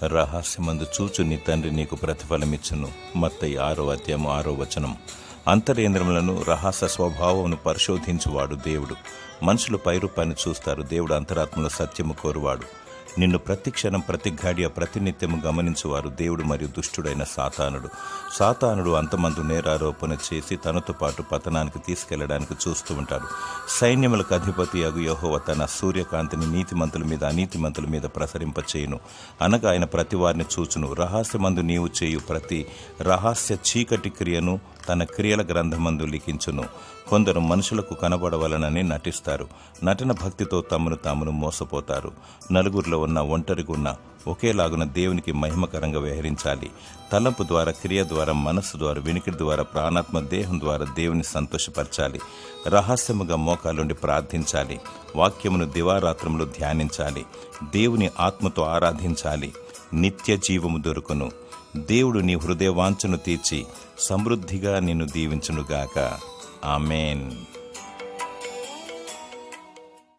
రహస్యమందు చూచు నీ తండ్రి నీకు ప్రతిఫలమిచ్చును. మత్తయి 6:6. అంతరేంద్రములను రహస్య స్వభావమును పరిశోధించువాడు దేవుడు. మనుషులు పైరూపాన్ని చూస్తారు, దేవుడు అంతరాత్మలో సత్యము కోరువాడు. నిన్ను ప్రతి క్షణం, ప్రతి ఘడియ, ప్రతినిత్యము గమనించువారు దేవుడు మరియు దుష్టుడైన సాతానుడు అంతమందు నేరారోపణ చేసి తనతో పాటు పతనానికి తీసుకెళ్లడానికి చూస్తూ ఉంటాడు. సైన్యములకు అధిపతి అగు యెహోవా తన సూర్యకాంతిని నీతిమంతుల మీద అనీతిమంతుల మీద ప్రసరింపచేయును. అనగా ఆయన ప్రతి వారిని చూచును. రహస్యమందు నీవు చేయు ప్రతి రహస్య చీకటి క్రియను తన క్రియల గ్రంథమందు లిఖించును. కొందరు మనుషులకు కనబడవలనని నటిస్తారు. నటన భక్తితో తమను మోసపోతారు. నలుగురిలో ఉన్న ఒంటరిగా ఉన్న ఒకేలాగున దేవునికి మహిమకరంగా వ్యవహరించాలి. తలంపు ద్వారా, క్రియ ద్వారా, మనస్సు ద్వారా, వినికిడి ద్వారా, ప్రాణాత్మ దేహం ద్వారా దేవుని సంతోషపరచాలి. రహస్యముగా మోకాలుండి ప్రార్థించాలి. వాక్యమును దివారాత్రములు ధ్యానించాలి. దేవుని ఆత్మతో ఆరాధించాలి. నిత్య జీవము దొరుకును. దేవుడు నీ హృదయ వాంఛను తీర్చి సమృద్ధిగా నిన్ను దీవించునుగాక. ఆమేన్.